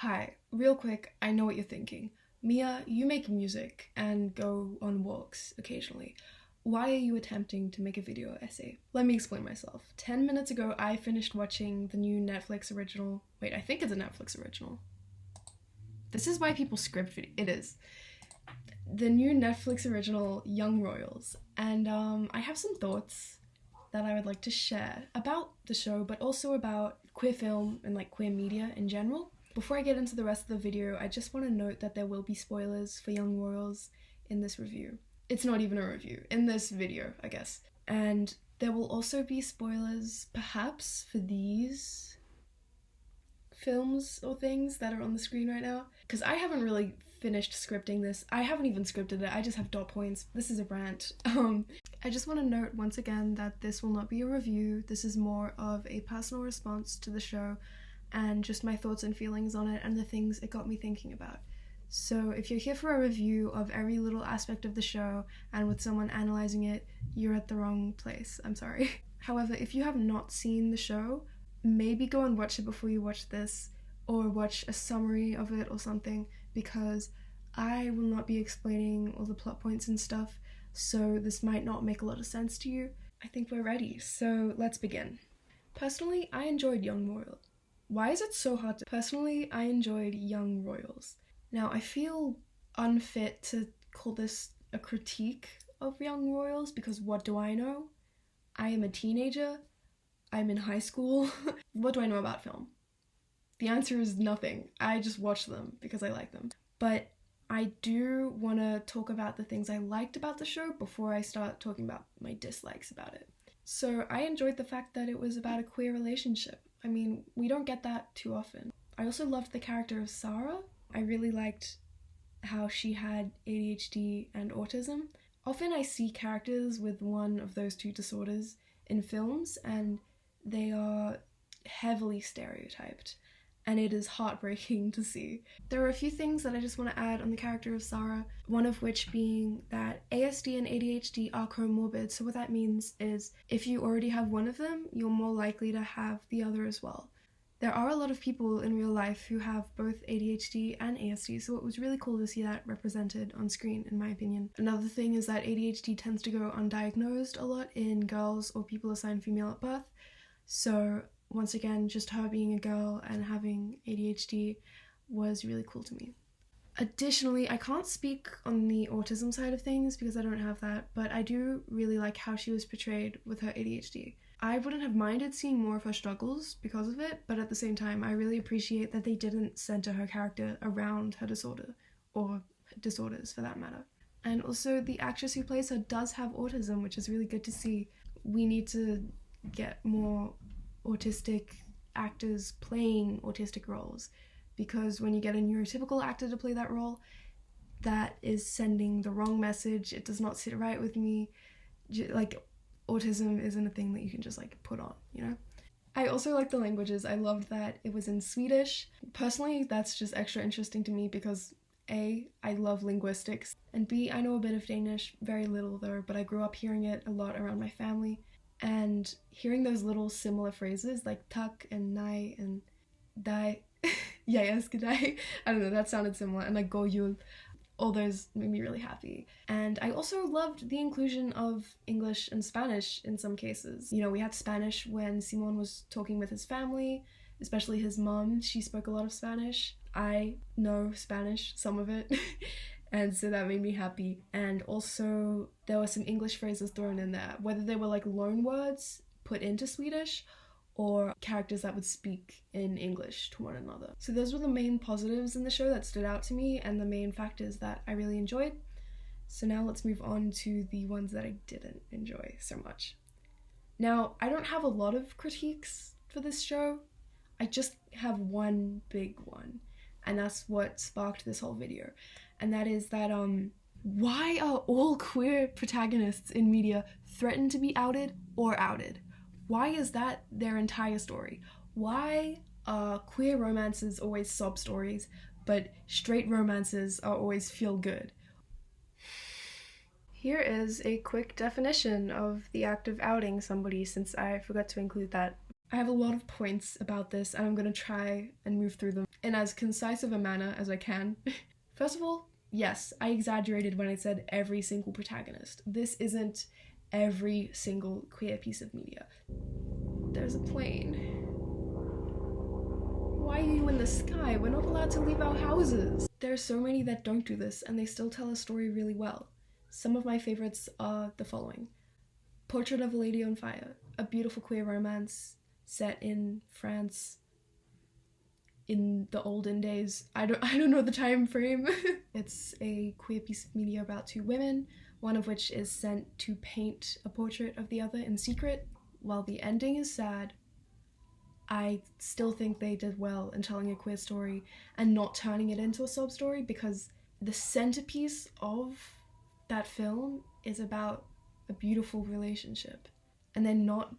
Hi, real quick, I know what you're thinking. Mia, you make music and go on walks occasionally. Why are you attempting to make a video essay? Let me explain myself. 10 minutes ago, I finished watching the new Netflix original. Wait, I think it's a Netflix original. This is why people script video. It is. The new Netflix original, Young Royals. And I have some thoughts that I would like to share about the show, but also about queer film and like queer media in general. Before I get into the rest of the video, I just want to note that there will be spoilers for Young Royals in this review. It's not even a review, in this video, I guess. And there will also be spoilers, perhaps, for these films or things that are on the screen right now. Because I haven't really finished scripting this. I haven't even scripted it, I just have dot points. This is a rant. I just want to note once again that this will not be a review. This is more of a personal response to the show and just my thoughts and feelings on it and the things it got me thinking about. So if you're here for a review of every little aspect of the show and with someone analyzing it, you're at the wrong place. I'm sorry. However, if you have not seen the show, maybe go and watch it before you watch this, or watch a summary of it or something, because I will not be explaining all the plot points and stuff, so this might not make a lot of sense to you. I think we're ready, so let's begin. Personally, I enjoyed Young Royals. Why is it so hard to... Personally, I enjoyed Young Royals. Now, I feel unfit to call this a critique of Young Royals because what do I know? I am a teenager. I'm in high school. What do I know about film? The answer is nothing. I just watch them because I like them. But I do want to talk about the things I liked about the show before I start talking about my dislikes about it. So I enjoyed the fact that it was about a queer relationship. I mean, we don't get that too often. I also loved the character of Sarah. I really liked how she had ADHD and autism. Often I see characters with one of those two disorders in films and they are heavily stereotyped, and it is heartbreaking to see. There are a few things that I just want to add on the character of Sarah, one of which being that ASD and ADHD are comorbid, so what that means is if you already have one of them, you're more likely to have the other as well. There are a lot of people in real life who have both ADHD and ASD, so it was really cool to see that represented on screen, in my opinion. Another thing is that ADHD tends to go undiagnosed a lot in girls or people assigned female at birth, so once again, just her being a girl and having ADHD was really cool to me. Additionally, I can't speak on the autism side of things because I don't have that, but I do really like how she was portrayed with her ADHD. I wouldn't have minded seeing more of her struggles because of it, but at the same time, I really appreciate that they didn't center her character around her disorder, or disorders for that matter. And also, the actress who plays her does have autism, which is really good to see. We need to get more autistic actors playing autistic roles, because when you get a neurotypical actor to play that role, that is sending the wrong message. It does not sit right with me. Like, autism isn't a thing that you can just like put on, you know? I also like the languages. I loved that it was in Swedish. Personally, that's just extra interesting to me because A, I love linguistics, and B, I know a bit of Danish, very little though, but I grew up hearing it a lot around my family. And hearing those little similar phrases like tak and nai and dai, yes, g'day, I don't know, that sounded similar, and like goyul, all those made me really happy. And I also loved the inclusion of English and Spanish in some cases. You know, we had Spanish when Simon was talking with his family, especially his mom. She spoke a lot of Spanish. I know Spanish, some of it. And so that made me happy. And also there were some English phrases thrown in there, whether they were like loan words put into Swedish or characters that would speak in English to one another. So those were the main positives in the show that stood out to me and the main factors that I really enjoyed. So now let's move on to the ones that I didn't enjoy so much. Now, I don't have a lot of critiques for this show. I just have one big one, and that's what sparked this whole video. And that is that, why are all queer protagonists in media threatened to be outed or outed? Why is that their entire story? Why are queer romances always sob stories, but straight romances are always feel good? Here is a quick definition of the act of outing somebody, since I forgot to include that. I have a lot of points about this and I'm going to try and move through them in as concise of a manner as I can. First of all, yes, I exaggerated when I said every single protagonist. This isn't every single queer piece of media. There's a plane. Why are you in the sky? We're not allowed to leave our houses. There are so many that don't do this, and they still tell a story really well. Some of my favorites are the following. Portrait of a Lady on Fire, a beautiful queer romance set in France in the olden days. I don't know the time frame. It's a queer piece of media about two women, one of which is sent to paint a portrait of the other in secret. While the ending is sad, I still think they did well in telling a queer story and not turning it into a sob story, because the centerpiece of that film is about a beautiful relationship, and then not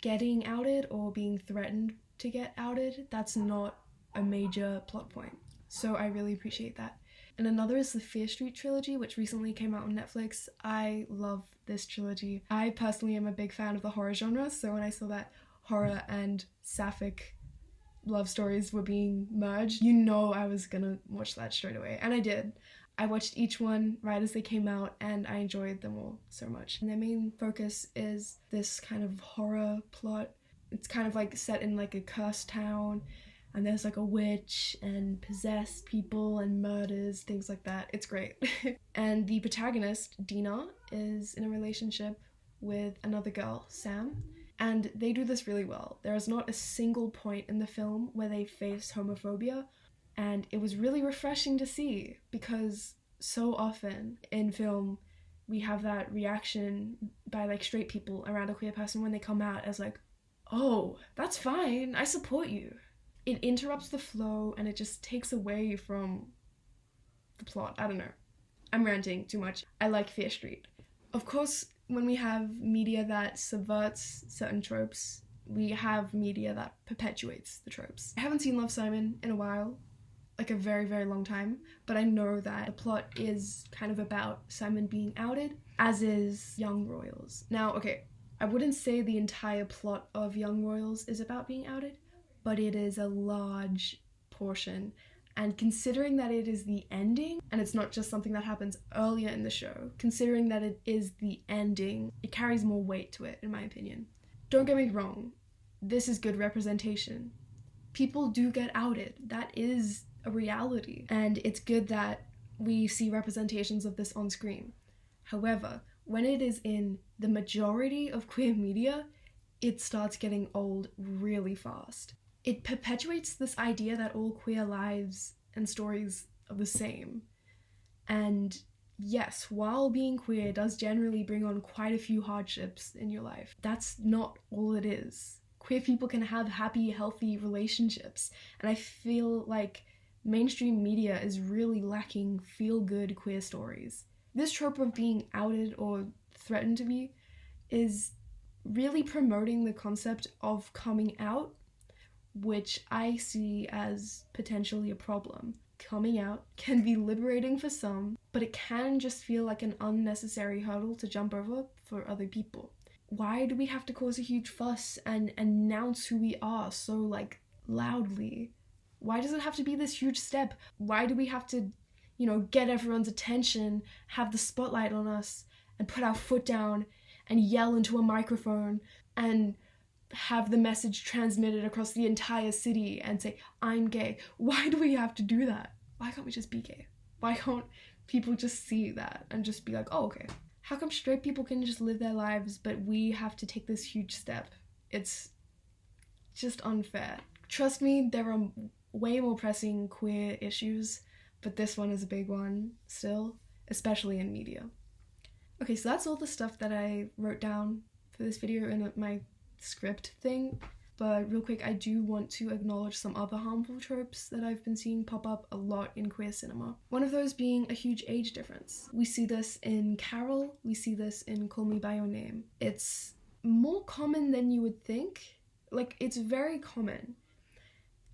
getting outed or being threatened to get outed. That's not a major plot point. So I really appreciate that. And another is the Fear Street trilogy, which recently came out on Netflix. I love this trilogy. I personally am a big fan of the horror genre, so when I saw that horror and sapphic love stories were being merged, you know I was gonna watch that straight away, and I did. I watched each one right as they came out, and I enjoyed them all so much. And their main focus is this kind of horror plot. It's kind of like set in like a cursed town, and there's like a witch and possessed people and murders, things like that. It's great. And the protagonist, Dina, is in a relationship with another girl, Sam, and they do this really well. There is not a single point in the film where they face homophobia, and it was really refreshing to see, because so often in film we have that reaction by like straight people around a queer person when they come out as like, oh, that's fine, I support you. It interrupts the flow and it just takes away from the plot. I don't know. I'm ranting too much. I like Fear Street. Of course, when we have media that subverts certain tropes, we have media that perpetuates the tropes. I haven't seen Love, Simon in a while, like a very, very long time, but I know that the plot is kind of about Simon being outed, as is Young Royals. Now, okay, I wouldn't say the entire plot of Young Royals is about being outed, but it is a large portion. And considering that it is the ending, and it's not just something that happens earlier in the show, considering that it is the ending, it carries more weight to it, in my opinion. Don't get me wrong, this is good representation. People do get outed. That is a reality. And it's good that we see representations of this on screen. However, when it is in the majority of queer media, it starts getting old really fast. It perpetuates this idea that all queer lives and stories are the same. And yes, while being queer does generally bring on quite a few hardships in your life, that's not all it is. Queer people can have happy, healthy relationships, and I feel like mainstream media is really lacking feel-good queer stories. This trope of being outed or threatened to be is really promoting the concept of coming out, which I see as potentially a problem. Coming out can be liberating for some, but it can just feel like an unnecessary hurdle to jump over for other people. Why do we have to cause a huge fuss and announce who we are so like loudly? Why does it have to be this huge step? Why do we have to, get everyone's attention, have the spotlight on us, and put our foot down and yell into a microphone and have the message transmitted across the entire city and say, I'm gay? Why do we have to do that? Why can't we just be gay? Why can't people just see that and just be like, oh, okay. How come straight people can just live their lives, but we have to take this huge step? It's just unfair. Trust me, there are way more pressing queer issues, but this one is a big one still, especially in media. Okay, so that's all the stuff that I wrote down for this video in my script thing, but real quick, I do want to acknowledge some other harmful tropes that I've been seeing pop up a lot in queer cinema. One of those being a huge age difference. We see this in Carol, we see this in Call Me By Your Name. It's more common than you would think. Like, it's very common,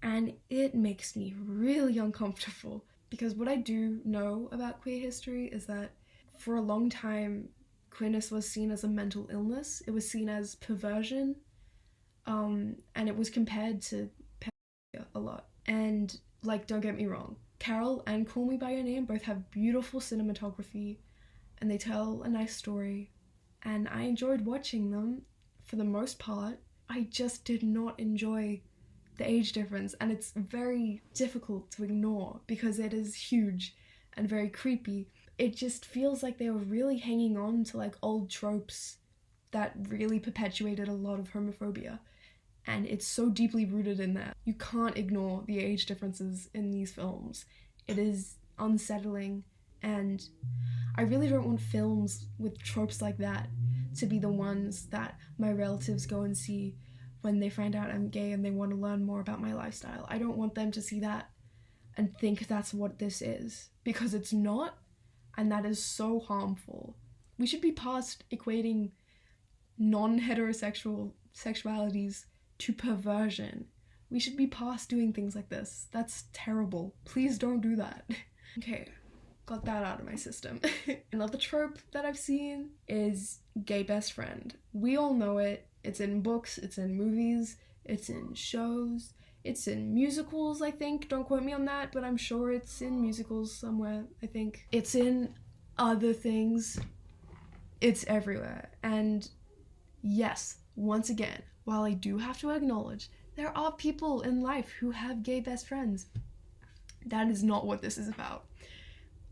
and it makes me really uncomfortable, because what I do know about queer history is that for a long time, queerness was seen as a mental illness. It was seen as perversion, and it was compared to pedophilia a lot. And Like, don't get me wrong, Carol and Call Me By Your Name both have beautiful cinematography and they tell a nice story, and I enjoyed watching them for the most part. I just did not enjoy the age difference, and it's very difficult to ignore because it is huge and very creepy. It just feels like they were really hanging on to like old tropes that really perpetuated a lot of homophobia, and it's so deeply rooted in that. You can't ignore the age differences in these films. It is unsettling, and I really don't want films with tropes like that to be the ones that my relatives go and see when they find out I'm gay and they want to learn more about my lifestyle. I don't want them to see that and think that's what this is, because it's not, and that is so harmful. We should be past equating non-heterosexual sexualities to perversion. We should be past doing things like this. That's terrible. Please don't do that. Okay, got that out of my system. Another trope that I've seen is gay best friend. We all know it. It's in books, it's in movies, it's in shows, it's in musicals, I think. Don't quote me on that, but I'm sure it's in musicals somewhere, I think. It's in other things. It's everywhere. And yes, once again, while I do have to acknowledge there are people in life who have gay best friends, that is not what this is about.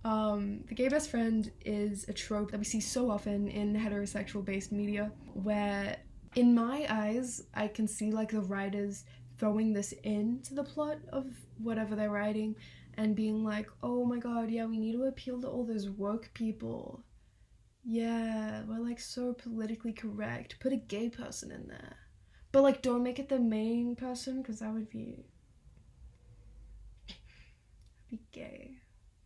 The gay best friend is a trope that we see so often in heterosexual-based media, where in my eyes, I can see like the writers throwing this into the plot of whatever they're writing and being like, oh my god, yeah, we need to appeal to all those woke people. Yeah, we're like so politically correct. Put a gay person in there. But like, don't make it the main person, because that would be gay.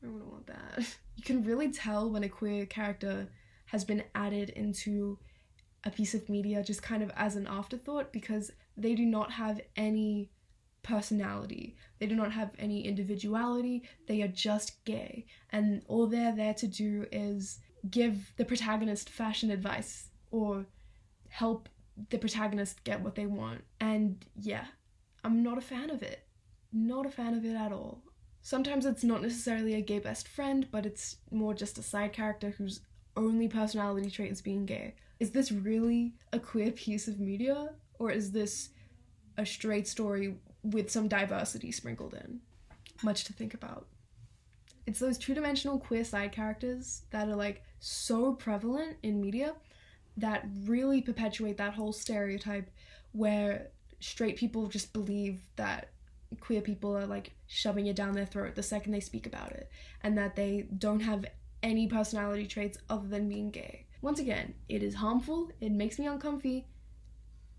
I don't want that. You can really tell when a queer character has been added into a piece of media just kind of as an afterthought, because they do not have any personality. They do not have any individuality. They are just gay. And all they're there to do is give the protagonist fashion advice or help the protagonist get what they want. And yeah, I'm not a fan of it. Not a fan of it at all. Sometimes it's not necessarily a gay best friend, but it's more just a side character whose only personality trait is being gay. Is this really a queer piece of media, or is this a straight story with some diversity sprinkled in? Much to think about. It's those two-dimensional queer side characters that are like so prevalent in media that really perpetuate that whole stereotype where straight people just believe that queer people are like shoving it down their throat the second they speak about it, and that they don't have any personality traits other than being gay. Once again, it is harmful, it makes me uncomfy,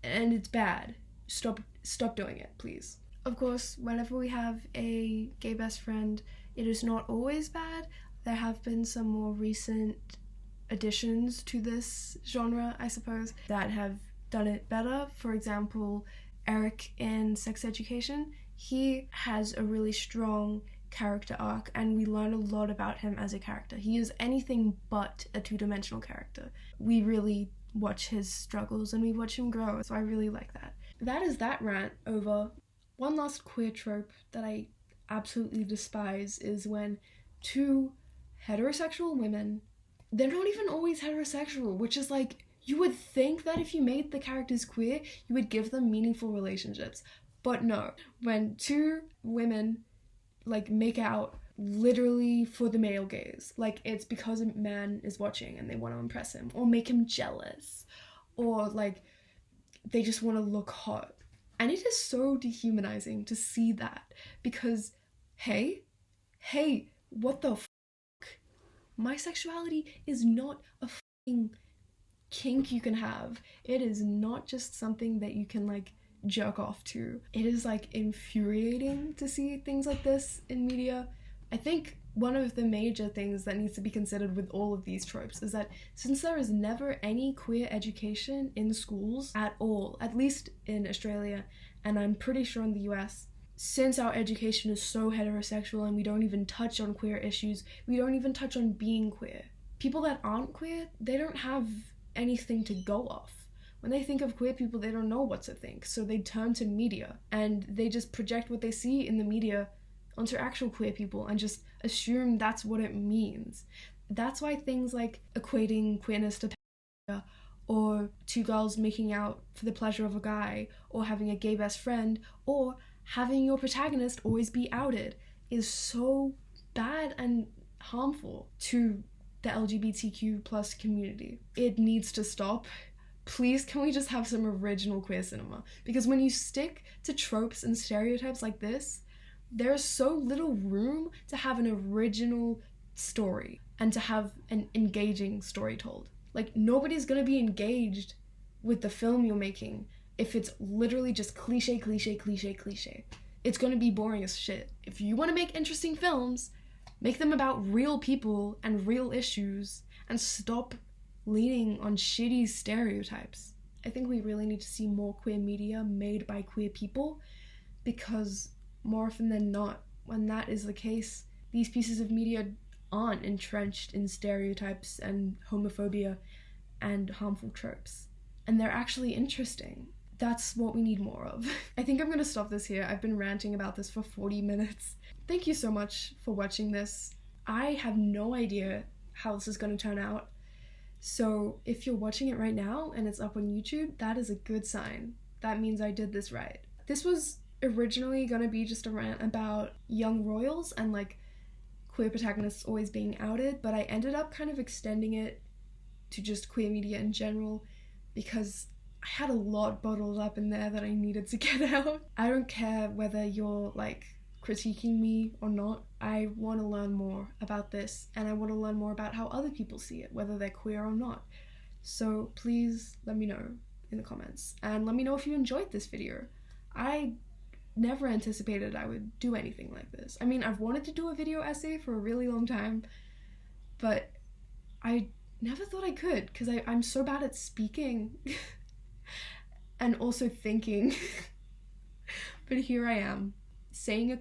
and it's bad. Stop doing it, please. Of course, whenever we have a gay best friend, it is not always bad. There have been some more recent additions to this genre, I suppose, that have done it better. For example, Eric in Sex Education, he has a really strong character arc, and we learn a lot about him as a character. He is anything but a two-dimensional character. We really watch his struggles and we watch him grow, so I really like that. That is that rant over. One last queer trope that I absolutely despise is when two heterosexual women, they're not even always heterosexual, which is like, you would think that if you made the characters queer, you would give them meaningful relationships. But no, when two women like make out literally for the male gaze, like it's because a man is watching and they want to impress him or make him jealous, or like they just want to look hot. And it is so dehumanizing to see that, because hey, what the fuck? My sexuality is not a fucking kink you can have. It is not just something that you can like jerk off to. It is like infuriating to see things like this in media. I think one of the major things that needs to be considered with all of these tropes is that since there is never any queer education in schools at all, at least in Australia, and I'm pretty sure in the US, since our education is so heterosexual and we don't even touch on queer issues, we don't even touch on being queer. People that aren't queer, they don't have anything to go off. When they think of queer people, they don't know what to think, so they turn to media, and they just project what they see in the media onto actual queer people and just assume that's what it means. That's why things like equating queerness to pedophilia, or two girls making out for the pleasure of a guy, or having a gay best friend, or having your protagonist always be outed is so bad and harmful to the LGBTQ plus community. It needs to stop. Please, can we just have some original queer cinema? Because when you stick to tropes and stereotypes like this, there's so little room to have an original story and to have an engaging story told. Like, nobody's gonna be engaged with the film you're making if it's literally just cliche, cliche, cliche, cliche. It's gonna be boring as shit. If you wanna make interesting films, make them about real people and real issues, and stop leaning on shitty stereotypes. I think we really need to see more queer media made by queer people, because more often than not, when that is the case, these pieces of media aren't entrenched in stereotypes and homophobia and harmful tropes. And they're actually interesting. That's what we need more of. I think I'm gonna stop this here. I've been ranting about this for 40 minutes. Thank you so much for watching this. I have no idea how this is gonna turn out. So if you're watching it right now and it's up on YouTube, that is a good sign. That means I did this right. This was originally gonna be just a rant about young royals and like queer protagonists always being outed, but I ended up kind of extending it to just queer media in general because I had a lot bottled up in there that I needed to get out. I don't care whether you're like critiquing me or not. I want to learn more about this, and I want to learn more about how other people see it, whether they're queer or not. So please let me know in the comments, and let me know if you enjoyed this video. I never anticipated I would do anything like this. I mean, I've wanted to do a video essay for a really long time, but I never thought I could because I'm so bad at speaking and also thinking. But here I am saying a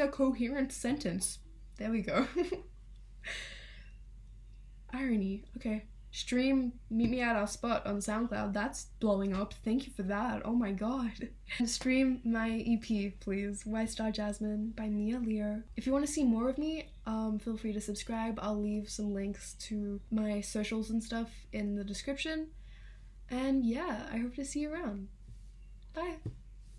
coherent sentence. There we go. Irony. Okay. Stream, meet me at our spot on SoundCloud. That's blowing up. Thank you for that. Oh my god. And stream my EP, please. White Star Jasmine by Mia Leo. If you want to see more of me, feel free to subscribe. I'll leave some links to my socials and stuff in the description. And yeah, I hope to see you around. Bye.